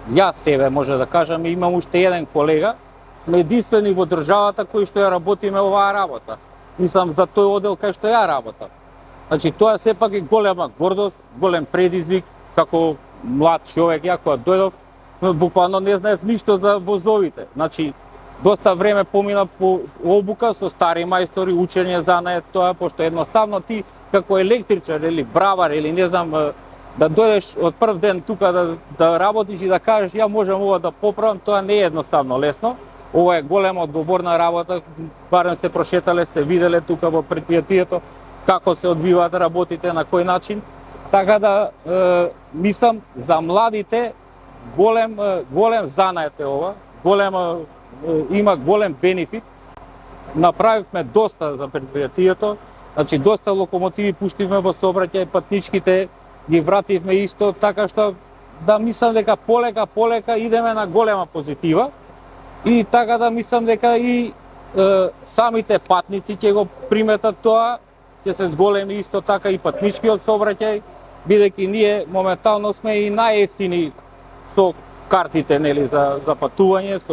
Јас себе може да кажам, имам уште еден колега, сме единствени во државата кои што ја работиме оваа работа. Мислам за тој оддел кај што ја работам. Значи тоа сепак е голема гордост, голем предизвик како млад човек, ја кога дојдов, но буквално не знаев ништо за возовите. Значи доста време поминав во обука со стари мајстори, учење за тоа, пошто едноставно ти како електричар или бравар или не знам да дојдеш од прв ден тука да работиш и да кажеш ја можам ова да поправам, тоа не е едноставно лесно. Ова е голема одговорна работа, барем сте прошетале, сте виделе тука во претпријатието како се одвиваат работите, на кој начин. Така да мислам за младите голем занает е ова, има голем бенефит. Направивме доста за претпријатието, значи доста локомотиви пуштивме во сообраќај, патничките ги вративме исто, така што да мислам дека полека идеме на голема позитива и така да мислам дека и самите патници ќе го приметат тоа, ќе се зголеми исто така и патничкиот сообраќај, бидејќи ние моментално сме и најевтини со картите, нели, за патување, со